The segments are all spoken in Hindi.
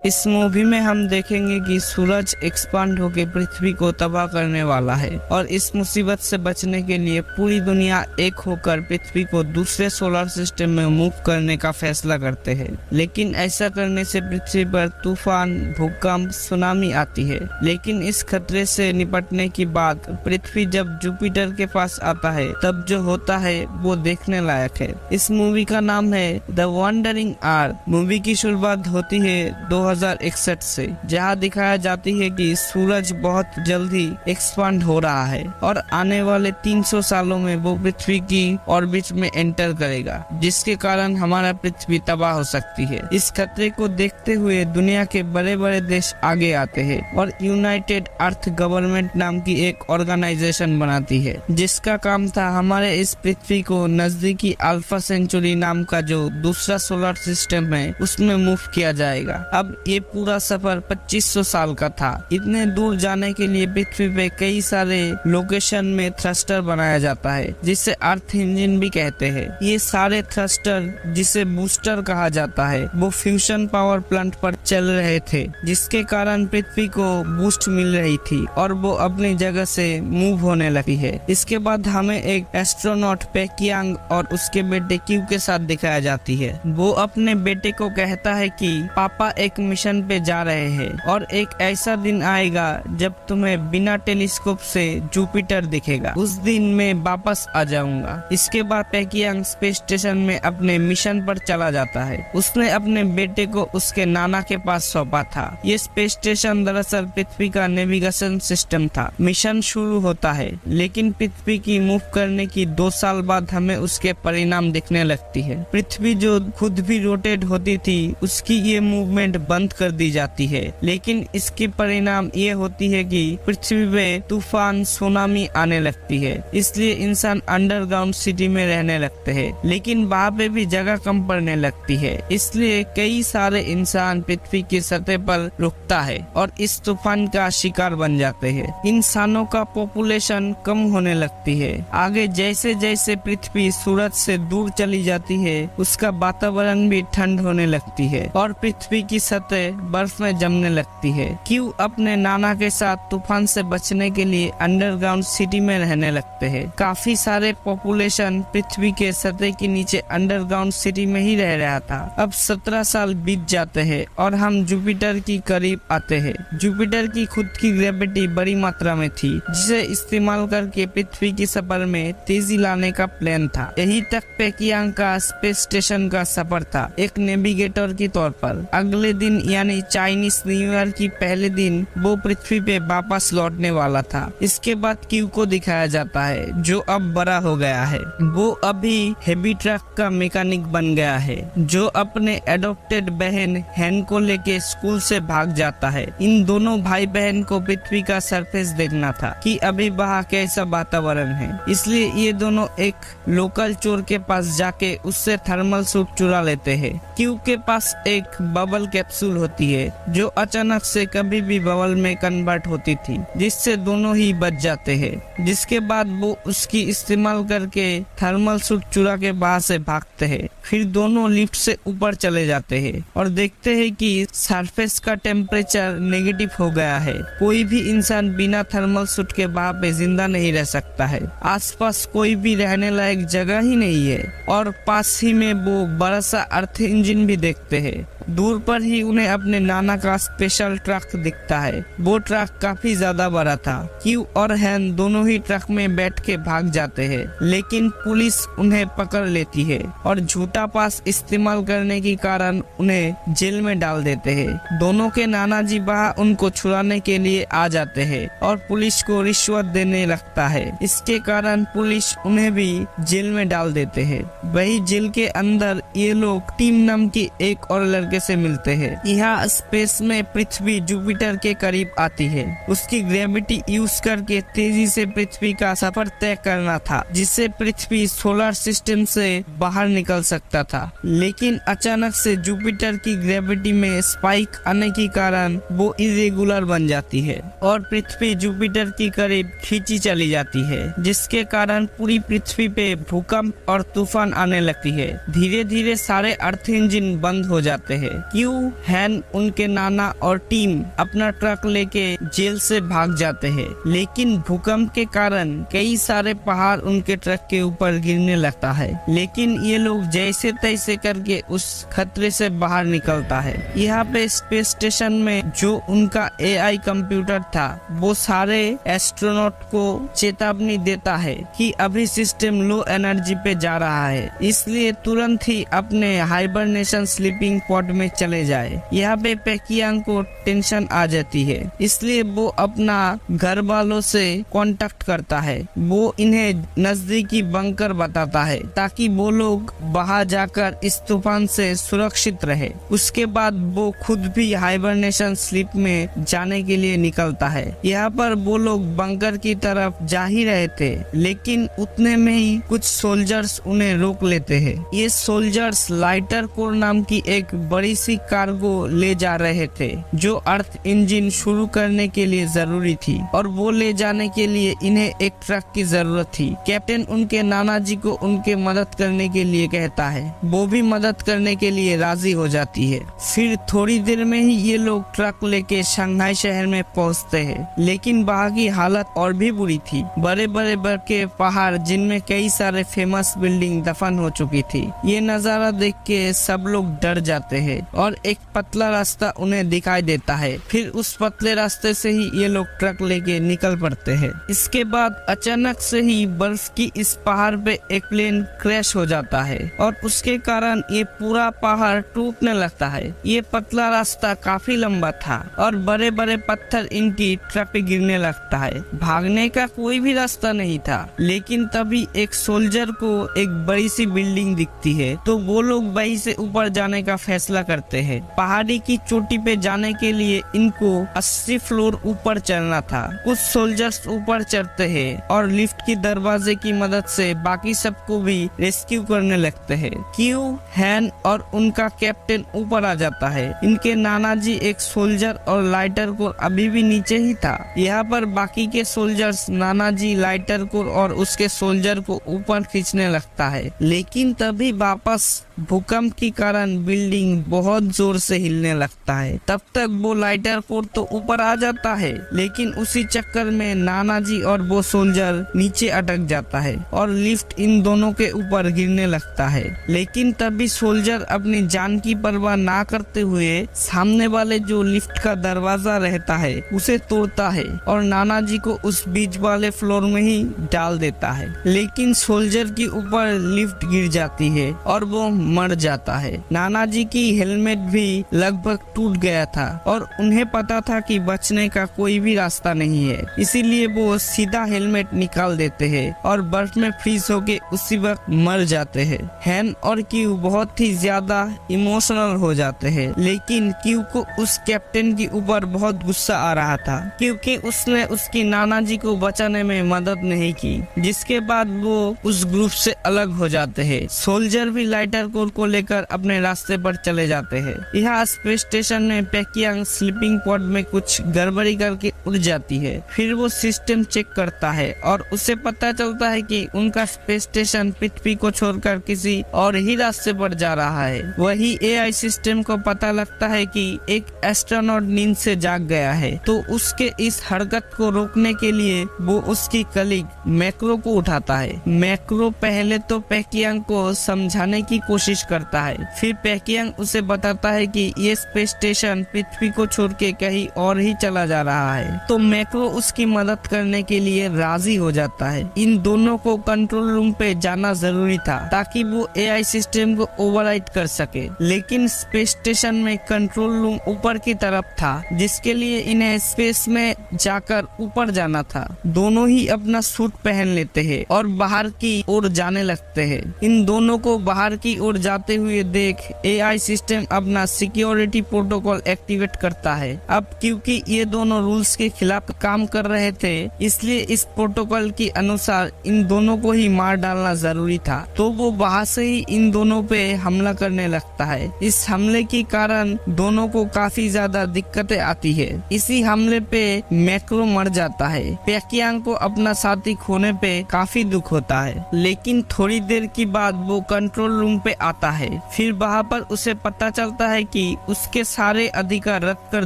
इस मूवी में हम देखेंगे कि सूरज एक्सपांड होकर पृथ्वी को तबाह करने वाला है और इस मुसीबत से बचने के लिए पूरी दुनिया एक होकर पृथ्वी को दूसरे सोलर सिस्टम में मूव करने का फैसला करते हैं। लेकिन ऐसा करने से पृथ्वी पर तूफान, भूकंप, सुनामी आती है। लेकिन इस खतरे से निपटने की बात पृथ्वी जब जुपिटर के पास आता है तब जो होता है वो देखने लायक है। इस मूवी का नाम है द वंडरिंग अर्थ। मूवी की शुरुआत होती है 2061 से, जहां दिखाया जाती है कि सूरज बहुत जल्दी एक्सपांड हो रहा है और आने वाले 300 सालों में वो पृथ्वी की ऑर्बिट में एंटर करेगा, जिसके कारण हमारा पृथ्वी तबाह हो सकती है। इस खतरे को देखते हुए दुनिया के बड़े बड़े देश आगे आते हैं और यूनाइटेड अर्थ गवर्नमेंट नाम की एक ऑर्गेनाइजेशन बनाती है, जिसका काम था हमारे इस पृथ्वी को नजदीकी अल्फा सेंचुरी नाम का जो दूसरा सोलर सिस्टम है उसमें मूव किया जाएगा। अब ये पूरा सफर 2500 साल का था। इतने दूर जाने के लिए पृथ्वी पे कई सारे लोकेशन में थ्रस्टर बनाया जाता है, जिसे अर्थ इंजन भी कहते हैं। ये सारे थ्रस्टर, जिसे बूस्टर कहा जाता है, वो फ्यूजन पावर प्लांट पर चल रहे थे, जिसके कारण पृथ्वी को बूस्ट मिल रही थी और वो अपनी जगह से मूव होने लगी है। इसके बाद हमें एक एस्ट्रोनॉट पेकियांग और उसके बेटे क्यू के साथ दिखाया जाती है। वो अपने बेटे को कहता है कि पापा एक मिशन पे जा रहे हैं और एक ऐसा दिन आएगा जब तुम्हें बिना टेलीस्कोप से जुपिटर दिखेगा। उस दिन मैं वापस आ जाऊंगा। इसके बाद पेकियांग स्पेस स्टेशन में अपने मिशन पर चला जाता है। उसने अपने बेटे को उसके नाना के पास सौंपा था। ये स्पेस स्टेशन दरअसल पृथ्वी का नेविगेशन सिस्टम था। मिशन शुरू होता है, लेकिन पृथ्वी की मूव करने की 2 साल बाद हमें उसके परिणाम दिखने लगती है। पृथ्वी जो खुद भी रोटेट होती थी, उसकी ये मूवमेंट बंद कर दी जाती है। लेकिन इसके परिणाम ये होती है कि पृथ्वी पे तूफान, सुनामी आने लगती है। इसलिए इंसान अंडरग्राउंड सिटी में रहने लगते हैं, लेकिन वहाँ पे भी जगह कम पड़ने लगती है। इसलिए कई सारे इंसान पृथ्वी की सतह पर रुकता है और इस तूफान का शिकार बन जाते हैं। इंसानों का पॉपुलेशन कम होने लगती है। आगे जैसे जैसे पृथ्वी सूरज से दूर चली जाती है, उसका वातावरण भी ठंड होने लगती है और पृथ्वी की सतह बर्फ में जमने लगती है। क्यू अपने नाना के साथ तूफान से बचने के लिए अंडरग्राउंड सिटी में रहने लगते हैं। काफी सारे पॉपुलेशन पृथ्वी के सतह के नीचे अंडरग्राउंड सिटी में ही रह रहा था। अब 17 साल बीत जाते हैं और हम जुपिटर की करीब आते हैं। जुपिटर की खुद की ग्रेविटी बड़ी मात्रा में थी, जिसे इस्तेमाल करके पृथ्वी की सफर में तेजी लाने का प्लान था। यही तक पेकियांग का स्पेस स्टेशन का सफर था, एक नेविगेटर के तौर पर। अगले दिन यानी चाइनीज न्यू ईयर की पहले दिन वो पृथ्वी पे वापस लौटने वाला था। इसके बाद क्यू को दिखाया जाता है, जो अब बड़ा हो गया है। वो अभी हेवी ट्रक का मैकेनिक बन गया है, जो अपने एडॉप्टेड बहन हैन को लेके स्कूल से भाग जाता है। इन दोनों भाई बहन को पृथ्वी का सरफेस देखना था कि अभी वहाँ कैसा वातावरण है। इसलिए ये दोनों एक लोकल चोर के पास जाके उससे थर्मल सूट चुरा लेते हैं। क्यू के पास एक बबल कैप्सूल होती है, जो अचानक से कभी भी बबल में कन्वर्ट होती थी, जिससे दोनों ही बच जाते हैं। जिसके बाद वो उसकी इस्तेमाल करके थर्मल सूट चुरा के बाहर से भागते हैं। फिर दोनों लिफ्ट से ऊपर चले जाते हैं और देखते हैं कि सरफेस का टेम्परेचर नेगेटिव हो गया है। कोई भी इंसान बिना थर्मल सूट के वहाँ पे जिंदा नहीं रह सकता है। आसपास कोई भी रहने लायक जगह ही नहीं है और पास ही में वो बड़ा सा अर्थ इंजन भी देखते हैं। दूर पर ही उन्हें अपने नाना का स्पेशल ट्रक दिखता है। वो ट्रक काफी ज्यादा बड़ा था। क्यू और हैन दोनों ही ट्रक में बैठ के भाग जाते हैं, लेकिन पुलिस उन्हें पकड़ लेती है और झूठा पास इस्तेमाल करने के कारण उन्हें जेल में डाल देते हैं। दोनों के नाना जी वहाँ उनको छुड़ाने के लिए आ जाते हैं और पुलिस को रिश्वत देने लगता है। इसके कारण पुलिस उन्हें भी जेल में डाल देते हैं। वही जेल के अंदर ये लोग टीम नाम की एक और लड़के से मिलते हैं। यहाँ स्पेस में पृथ्वी जुपिटर के करीब आती है। उसकी ग्रेविटी यूज करके तेजी से पृथ्वी का सफर तय करना था, जिससे पृथ्वी सोलर सिस्टम से बाहर निकल सकता था। लेकिन अचानक से जुपिटर की ग्रेविटी में स्पाइक आने के कारण वो इरेगुलर बन जाती है और पृथ्वी जुपिटर के करीब खींची चली जाती है, जिसके कारण पूरी पृथ्वी पे भूकंप और तूफान आने लगती है। धीरे धीरे सारे अर्थ इंजन बंद हो जाते हैं। क्यू, हैन, उनके नाना और टीम अपना ट्रक लेके जेल से भाग जाते हैं, लेकिन भूकंप के कारण कई सारे पहाड़ उनके ट्रक के ऊपर गिरने लगता है। लेकिन ये लोग जैसे तैसे करके उस खतरे से बाहर निकलता है। यहाँ पे स्पेस स्टेशन में जो उनका एआई कंप्यूटर था वो सारे एस्ट्रोनॉट को चेतावनी देता है कि अभी सिस्टम लो एनर्जी पे जा रहा है, इसलिए तुरंत ही अपने हाइबरनेशन स्लीपिंग पॉड में चले जाए। यहाँ पे पेकियांग को टेंशन आ जाती है, इसलिए वो अपना घर वालों से कांटेक्ट करता है। वो इन्हें नजदीकी बंकर बताता है ताकि वो लोग बाहर जाकर इस तूफान से सुरक्षित रहे। उसके बाद वो खुद भी हाइबरनेशन स्लीप में जाने के लिए निकलता है। यहाँ पर वो लोग बंकर की तरफ जा ही रहे थे, लेकिन उतने में ही कुछ सोल्जर्स उन्हें रोक लेते हैं। ये सोल्जर्स लाइटर कोर नाम की एक बड़ी सी कार्गो ले जा रहे थे जो अर्थ इंजन शुरू करने के लिए जरूरी थी, और वो ले जाने के लिए इन्हें एक ट्रक की जरूरत थी। कैप्टन उनके नाना जी को उनके मदद करने के लिए कहता है। वो भी मदद करने के लिए राजी हो जाती है। फिर थोड़ी देर में ही ये लोग ट्रक लेके शंघाई शहर में पहुंचते हैं, लेकिन वहाँ की हालत और भी बुरी थी। बड़े बड़े बड़के पहाड़ जिनमें कई सारे फेमस बिल्डिंग दफन हो चुकी थी। ये नजारा देख के सब लोग डर जाते हैं और एक पतला रास्ता उन्हें दिखाई देता है। फिर उस पतले रास्ते से ही ये लोग ट्रक लेके निकल पड़ते हैं। इसके बाद अचानक से ही बर्फ की इस पहाड़ पे एक प्लेन क्रैश हो जाता है और उसके कारण ये पूरा पहाड़ टूटने लगता है। ये पतला रास्ता काफी लंबा था और बड़े बड़े पत्थर इनकी ट्रक पे गिरने लगता है। भागने का कोई भी रास्ता नहीं था, लेकिन तभी एक सोल्जर को एक बड़ी सी बिल्डिंग दिखती है, तो वो लोग वहीं से ऊपर जाने का फैसला करते हैं। पहाड़ी की चोटी पे जाने के लिए इनको 80 फ्लोर ऊपर चढ़ना था। कुछ सोल्जर्स ऊपर चढ़ते हैं और लिफ्ट की दरवाजे की मदद से बाकी सबको भी रेस्क्यू करने लगते हैं। क्यू, हैन और उनका कैप्टन ऊपर आ जाता है। इनके नाना जी एक सोल्जर और लाइटर को अभी भी नीचे ही था। यहाँ पर बाकी के सोल्जर्स नाना जी, लाइटर को और उसके सोल्जर को ऊपर खींचने लगता है, लेकिन तभी वापस भूकंप के कारण बिल्डिंग बहुत जोर से हिलने लगता है। तब तक वो लाइटर कोर तो ऊपर आ जाता है, लेकिन उसी चक्कर में नाना जी और वो सोल्जर नीचे अटक जाता है और लिफ्ट इन दोनों के ऊपर गिरने लगता है। लेकिन तभी सोल्जर अपनी जान की परवाह ना करते हुए सामने वाले जो लिफ्ट का दरवाजा रहता है उसे तोड़ता है और नाना जी को उस बीच वाले फ्लोर में ही डाल देता है। लेकिन सोल्जर के ऊपर लिफ्ट गिर जाती है और वो मर जाता है। नाना जी की हेलमेट भी लगभग टूट गया था और उन्हें पता था कि बचने का कोई भी रास्ता नहीं है, इसीलिए वो सीधा हेलमेट निकाल देते हैं और बर्फ में फ्रीज होके उसी वक्त मर जाते हैं। हैन और क्यू बहुत ही ज्यादा इमोशनल हो जाते हैं, लेकिन क्यू को उस कैप्टन के ऊपर बहुत गुस्सा आ रहा था क्योंकि उसने उसकी नाना जी को बचाने में मदद नहीं की, जिसके बाद वो उस ग्रुप से अलग हो जाते हैं। सोल्जर भी लाइटर कोर को लेकर अपने रास्ते पर चले जाते हैं। यहाँ स्पेस स्टेशन में पेकियांग स्लीपिंग पॉड में कुछ गड़बड़ी करके उड़ जाती है। फिर वो सिस्टम चेक करता है और उसे पता चलता है कि उनका स्पेस स्टेशन पृथ्वी को छोड़कर किसी और ही रास्ते पर जा रहा है। वही एआई सिस्टम को पता लगता है कि एक एस्ट्रोनॉट नींद से जाग गया है, तो उसके इस हरकत को रोकने के लिए वो उसकी कलीग मैक्रो को उठाता है। मैक्रो पहले तो पेकियांग को समझाने की कोशिश करता है, फिर पेकियांग उसे बताता है कि ये स्पेस स्टेशन पृथ्वी को छोड़ के कहीं और ही चला जा रहा है, तो मैक्रो उसकी मदद करने के लिए राजी हो जाता है। इन दोनों को कंट्रोल रूम पे जाना जरूरी था ताकि वो एआई सिस्टम को ओवरराइड कर सके, लेकिन स्पेस स्टेशन में कंट्रोल रूम ऊपर की तरफ था, जिसके लिए इन्हें स्पेस में जाकर ऊपर जाना था। दोनों ही अपना सूट पहन लेते हैं और बाहर की ओर जाने लगते हैं। इन दोनों को बाहर की ओर जाते हुए देख एआई सिस्टम अपना सिक्योरिटी प्रोटोकॉल एक्टिवेट करता है। अब क्योंकि ये दोनों रूल्स के खिलाफ काम कर रहे थे, इसलिए इस प्रोटोकॉल के अनुसार इन दोनों को ही मार डालना जरूरी था, तो वो बाहर से ही इन दोनों पे हमला करने लगता है। इस हमले के कारण दोनों को काफी ज्यादा दिक्कतें आती है। इसी हमले पे मैक्रो मर जाता है। पेकियांग को अपना साथी खोने पे काफी दुख होता है, लेकिन थोड़ी देर के बाद वो कंट्रोल रूम पे आता है। फिर वहाँ पर उसे पता चलता है कि उसके सारे अधिकार रद्द कर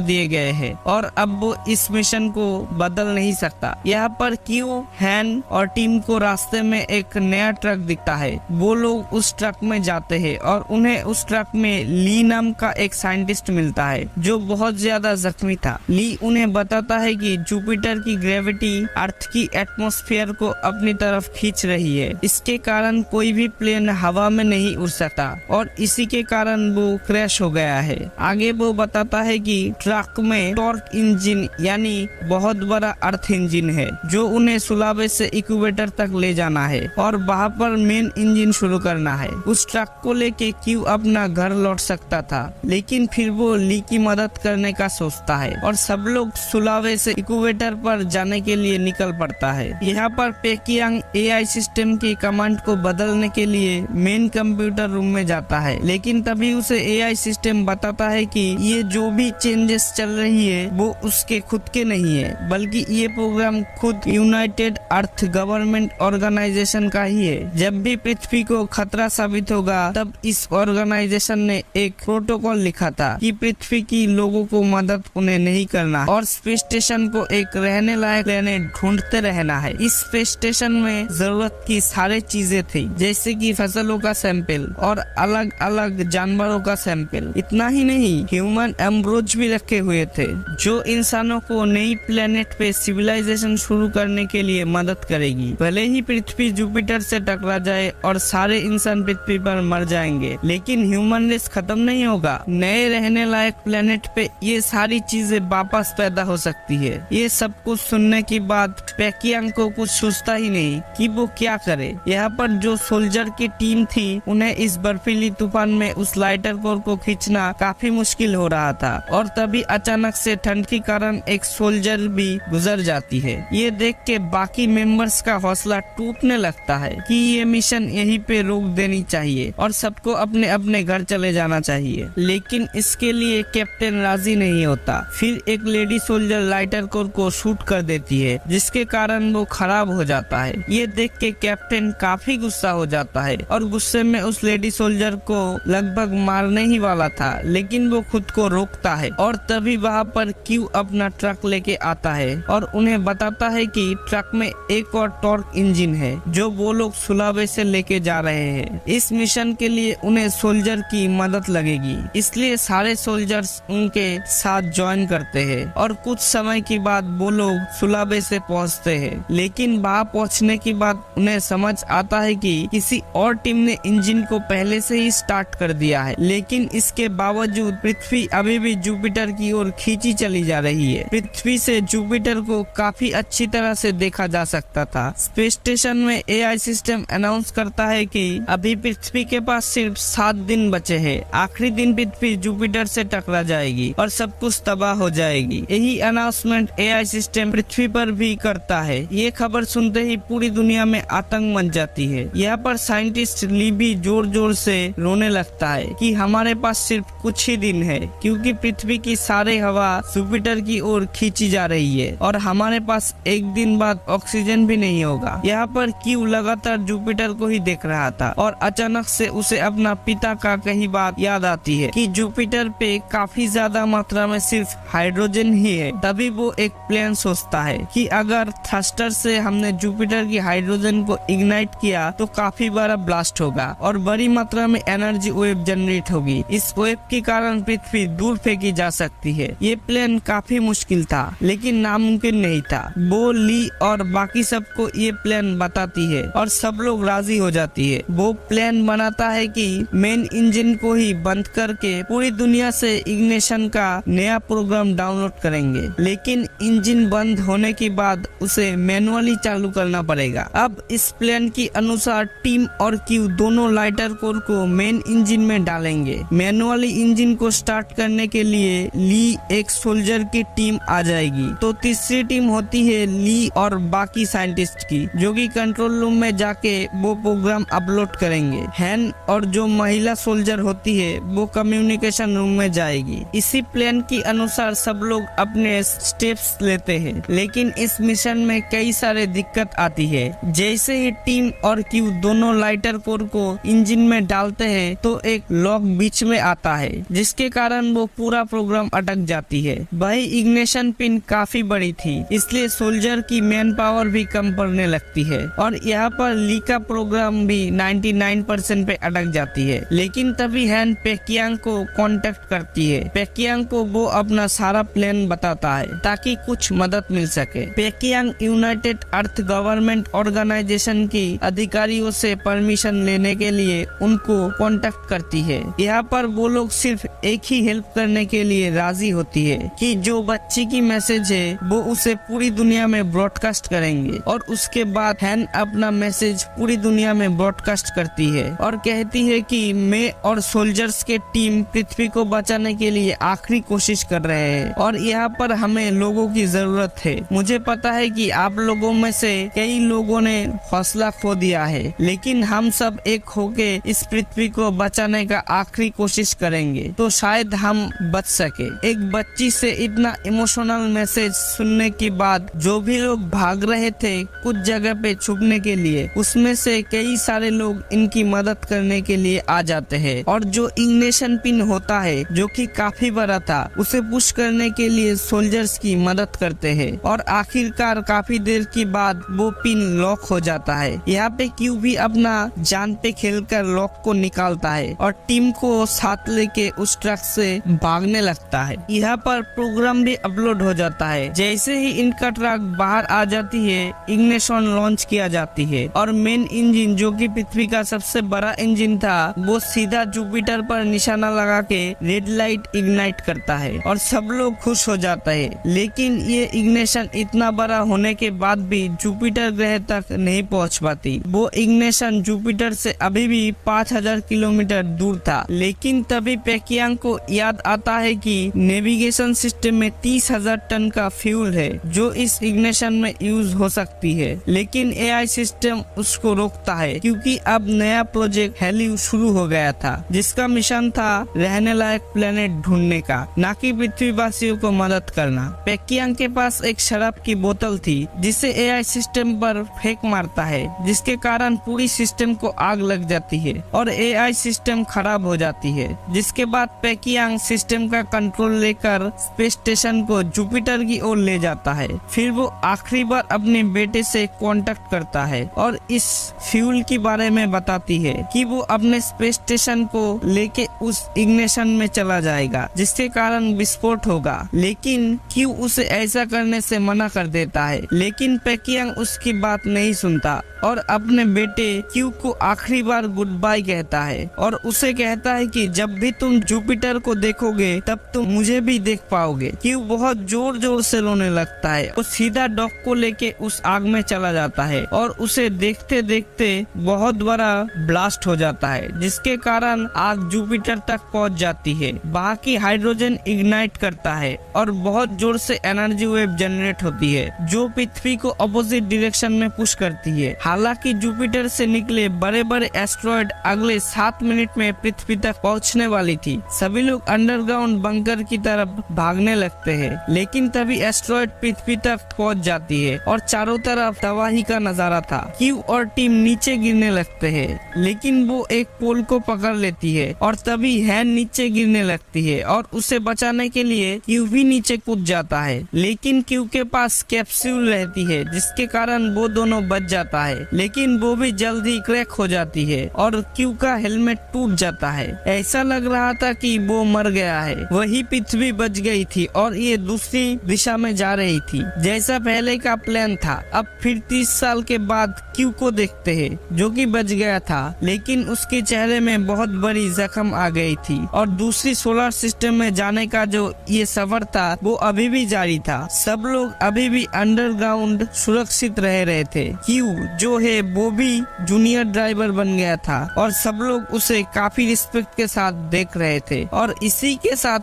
दिए गए हैं और अब वो इस मिशन को बदल नहीं सकता। यहाँ पर क्यू, हैन और टीम को रास्ते में एक नया ट्रक दिखता है। वो लोग उस ट्रक में जाते हैं और उन्हें उस ट्रक में ली नाम का एक साइंटिस्ट मिलता है जो बहुत ज्यादा जख्मी था। ली उन्हें बताता है कि जुपिटर की ग्रेविटी अर्थ की एटमॉस्फेयर को अपनी तरफ खींच रही है। इसके कारण कोई भी प्लेन हवा में नहीं उड़ सकता और इसी के कारण वो क्रैश हो गया है। आगे वो बताता है कि ट्रक में टॉर्क इंजन यानी बहुत बड़ा अर्थ इंजन है जो उन्हें सुलावेस से इक्वेटर तक ले जाना है और वहाँ पर मेन इंजन शुरू करना है। उस ट्रक को लेके क्यू अपना घर लौट सकता था, लेकिन फिर वो ली की मदद करने का सोचता है और सब लोग सुलावेस से इक्वेटर पर जाने के लिए निकल पड़ता है। यहाँ पर पेकियांग एआई सिस्टम की कमांड को बदलने के लिए मेन कंप्यूटर रूम में जाता है, लेकिन तभी उसे एआई सिस्टम बताता है कि ये जो भी चेंजेस चल रही है वो उसके खुद के नहीं है, बल्कि ये प्रोग्राम खुद यूनाइटेड अर्थ गवर्नमेंट ऑर्गेनाइजेशन का ही है। जब भी पृथ्वी को खतरा साबित होगा तब इस ऑर्गेनाइजेशन ने एक प्रोटोकॉल लिखा था कि पृथ्वी की लोगों को मदद उन्हें नहीं करना और स्पेस स्टेशन को एक रहने लायक प्लेनेट ढूंढते रहना है। इस स्पेस स्टेशन में जरूरत की सारी चीजें थी, जैसे कि फसलों का सैंपल और अलग अलग जानवरों का सैंपल। इतना ही नहीं, ह्यूमन एम्ब्रोज भी रखे हुए थे जो इंसानों को नई प्लेनेट पे सिविलाइजेशन शुरू करने के लिए मदद करेगी। भले ही पृथ्वी जुपिटर से टकरा जाए और सारे इंसान पृथ्वी पर मर जाएंगे, लेकिन ह्यूमन रेस खत्म नहीं होगा। नए रहने लायक प्लेनेट पे ये सारी चीजें वापस पैदा हो सकती है। ये सब कुछ सुनने के बाद पेकियांग को कुछ सोचता ही नहीं कि वो क्या करे। यहाँ पर जो सोल्जर की टीम थी उन्हें इस बर्फीली तूफान में उस लाइटर कोर को खींचना काफी मुश्किल हो रहा था और तभी अचानक से ठंड के कारण एक सोल्जर भी गुजर जाती है। ये देख के बाकी मेंबर्स का हौसला टूटने लगता है कि ये मिशन यहीं पे रोक देनी चाहिए और सबको अपने अपने घर चले जाना चाहिए, लेकिन इसके लिए कैप्टन राजी नहीं होता। फिर एक लेडी सोल्जर लाइटर कोर को शूट कर देती है जिसके कारण वो खराब हो जाता है। ये देख के कैप्टन काफी गुस्सा हो जाता है और गुस्से में उस लेडी सोल्जर को लगभग मारने ही वाला था, लेकिन वो खुद को रोकता है और तभी वहाँ पर क्यू अपना ट्रक लेके आता है और उन्हें बताता है कि ट्रक में एक और टॉर्क इंजन है जो वो लोग सुलावेस से लेके जा रहे हैं। इस मिशन के लिए उन्हें सोल्जर की मदद लगेगी, इसलिए सारे सोल्जर्स उनके साथ ज्वाइन करते हैं और कुछ समय के बाद वो लोग सुलावेस से पहुंचते हैं। लेकिन वहां पहुंचने के बाद उन्हें समझ आता है कि किसी और टीम ने इंजन को पहले से ही स्टार्ट कर दिया है, लेकिन इसके बावजूद पृथ्वी अभी भी जुपिटर की ओर खींची चली जा रही है। पृथ्वी से जुपिटर को काफी अच्छी तरह से देखा जा सकता था। स्पेस स्टेशन में एआई सिस्टम अनाउंस करता है कि अभी पृथ्वी के पास सिर्फ 7 दिन बचे हैं। आखिरी दिन पृथ्वी जुपिटर से टकरा जाएगी और सब कुछ तबाह हो जाएगी। यही अनाउंसमेंट एआई सिस्टम पृथ्वी पर भी करता है। ये खबर सुनते ही पूरी दुनिया में आतंक मच जाती है। यहाँ पर साइंटिस्ट ली भी जोर जोर से रोने लगता है कि हमारे पास सिर्फ कुछ ही दिन है, क्योंकि पृथ्वी की सारी हवा जुपिटर की ओर खींची जा रही है और हमारे पास एक दिन बाद ऑक्सीजन भी नहीं होगा। यहाँ पर क्यू लगातार जुपिटर को ही देख रहा था और अचानक से उसे अपना पिता का कही बात याद आती है कि जुपिटर पे काफी ज्यादा मात्रा में सिर्फ हाइड्रोजन ही है। तभी वो एक प्लान सोचता है कि अगर थ्रस्टर से हमने जुपिटर की हाइड्रोजन को इग्नाइट किया तो काफी बड़ा ब्लास्ट होगा और बड़ी मात्रा में एनर्जी वेव जनरेट होगी। इस वेव के कारण पृथ्वी दूर फेंकी जा सकती है। ये प्लान काफी मुश्किल था, लेकिन नामुमकिन नहीं था। वो ली और बाकी सबको ये प्लान बताती है और सब लोग राजी हो जाती है। वो प्लान बनाता है कि मेन इंजन को ही बंद करके पूरी दुनिया से इग्निशन का नया प्रोग्राम डाउनलोड करेंगे, लेकिन इंजन बंद होने के बाद उसे मैनुअली चालू करना पड़ेगा। अब इस प्लान के अनुसार टीम और क्यू दोनों लाइटर कोर को मेन इंजन में डालेंगे। मैनुअली इंजन को स्टार्ट करने के लिए ली एक सोल्जर की टीम आ जाएगी, तो तीसरी टीम होती है ली और बाकी साइंटिस्ट की, जो कि कंट्रोल रूम में जाके वो प्रोग्राम अपलोड करेंगे। हैन और जो महिला सोल्जर होती है वो कम्युनिकेशन रूम में जाएगी। इसी प्लान के अनुसार सब लोग अपने स्टेप्स लेते हैं, लेकिन इस मिशन में कई सारे दिक्कत आती है। जैसे ही टीम और क्यू दोनों लाइटर कोर को इंजन में डालते हैं तो एक लॉक बीच में आता है, जिसके कारण वो पूरा प्रोग्राम अटक जाती है। वही इग्निशन पिन काफी बड़ी थी, इसलिए सोल्जर की मैन पावर भी कम पड़ने लगती है और यहाँ पर ली का प्रोग्राम भी 99% पे अटक जाती है। लेकिन तभी हैन पेकियांग को कांटेक्ट करती है। पेकियांग को वो अपना सारा प्लान बताता है ताकि कुछ मदद मिल सके। पेकियांग यूनाइटेड अर्थ गवर्नमेंट ऑर्गेनाइजेशन की अधिकारियों से परमिशन लेने के लिए उनको कांटेक्ट करती है। यहाँ पर वो लोग सिर्फ एक ही हेल्प करने के लिए राजी होती है कि जो बच्ची की मैसेज है वो उसे पूरी दुनिया में ब्रॉडकास्ट करेंगे और उसके बाद हैन अपना मैसेज पूरी दुनिया में ब्रॉडकास्ट करती है और कहती है कि मैं और सोल्जर्स के टीम पृथ्वी को बचाने के लिए आखिरी कोशिश कर रहे हैं और यहाँ पर हमें लोगों की जरूरत है। मुझे पता है कि आप लोगों में से कई लोगों ने हौसला खो दिया है, लेकिन हम सब एक होके इस पृथ्वी को बचाने का आखिरी कोशिश करेंगे तो शायद हम बच सके। एक बच्ची से इतना इमोशनल मैसेज सुनने के बाद जो भी लोग भाग रहे थे कुछ जगह पे छुपने के लिए, उसमें से कई सारे लोग इनकी मदद करने के लिए आ जाते हैं और जो इग्निशन पिन होता है जो कि काफी बड़ा था उसे पुश करने के लिए सोल्जर्स की मदद करते हैं और आखिरकार काफी देर के बाद वो पिन लॉक हो जाता है। यहाँ पे क्यू भी अपना जान पे खेलकर लॉक को निकालता है और टीम को साथ लेके उस ट्रक से भागने लगता है। यहाँ पर प्रोग्राम भी अपलोड हो जाता है। जैसे ही इनका ट्रक बाहर आ जाती है इग्निशन लॉन्च किया जाती है और मेन इंजन जो कि पृथ्वी का सबसे बड़ा इंजन था वो सीधा जुपिटर पर निशाना लगा के रेड लाइट इग्नाइट करता है और सब लोग खुश हो जाता है। लेकिन ये इग्निशन इतना बड़ा होने के बाद भी जुपिटर ग्रह तक नहीं पहुंच पाती। वो इग्निशन जुपिटर से अभी भी 5000 किलोमीटर दूर था। लेकिन तभी पेकियांग को याद आता है कि नेविगेशन सिस्टम में 30,000 टन का फ्यूल है जो इस इग्निशन में यूज हो सकती है। लेकिन एआई सिस्टम उसको रोकता है क्योंकि अब नया प्रोजेक्ट हेली शुरू हो गया था जिसका मिशन था रहने लायक प्लेनेट ढूंढने का, ना कि पृथ्वीवासियों को मदद करना। पेकियांग के पास एक शराब की बोतल थी जिसे एआई सिस्टम पर फेंक मारता है, जिसके कारण पूरी सिस्टम को आग लग जाती है और एआई सिस्टम खराब हो जाती है। जिसके बाद पेकियांग सिस्टम का कंट्रोल लेकर स्पेस स्टेशन को जुपिटर की ओर ले जाता है। फिर वो आखिरी बार अपने बेटे से कांटेक्ट करता है और इस फ्यूल के बारे में बताती है कि वो अपने स्पेस स्टेशन को लेके उस इग्निशन में चला जाएगा जिसके कारण विस्फोट होगा। लेकिन क्यू उसे ऐसा करने से मना कर देता है, लेकिन पेकियांग उसकी बात नहीं सुनता और अपने बेटे क्यू को आखिरी बार गुड बाय कहता है और उसे कहता है कि जब भी तुम जुपिटर को देखोगे तब तुम मुझे भी देख पाओगे। क्यू बहुत जोर जोर से रोने लगता है। वो सीधा डॉग को लेके उस आग में चला जाता है और उसे देखते देखते बहुत बड़ा ब्लास्ट हो जाता है जिसके कारण आग जुपिटर तक पहुंच जाती है। बाकी हाइड्रोजन इग्नाइट करता है और बहुत जोर से एनर्जी वेव जनरेट होती है जो पृथ्वी को अपोजिट डायरेक्शन में पुश करती है। हालांकि जुपिटर से निकले बड़े बड़े एस्ट्रॉयड अगले 7 मिनट में पृथ्वी तक पहुंचने वाली थी। सभी लोग अंडरग्राउंड बंकर की तरफ भागने लगते हैं, लेकिन तभी एस्ट्रॉयड पृथ्वी तक पहुंच जाती है और चारों तरफ तबाही का नजारा था। क्यू और टीम नीचे गिरने लगते हैं, लेकिन वो एक पोल को पकड़ लेती है और तभी हैन नीचे गिरने लगती है और उसे बचाने के लिए क्यू भी नीचे कूद जाता है। लेकिन क्यू के पास कैप्सूल रहती है जिसके कारण वो दोनों बच जाता है, लेकिन वो भी जल्द ही क्रैक हो जाती है और क्यू का हेलमेट टूट जाता है। ऐसा लग रहा था कि वो मर गया है। वही पृथ्वी बच गई थी और ये दूसरी दिशा में जा रही थी जैसा पहले का प्लान था। अब फिर 30 साल के बाद क्यू को देखते हैं जो कि बच गया था, लेकिन उसके चेहरे में बहुत बड़ी जख्म आ गई थी और दूसरी सोलर सिस्टम में जाने का जो ये सफर था वो अभी भी जारी था। सब लोग अभी भी अंडरग्राउंड सुरक्षित रह रहे थे। क्यू जो है वो भी जूनियर ड्राइवर बन गया था और सब लोग उसे काफी रिस्पेक्ट के साथ देख रहे थे और इसी के साथ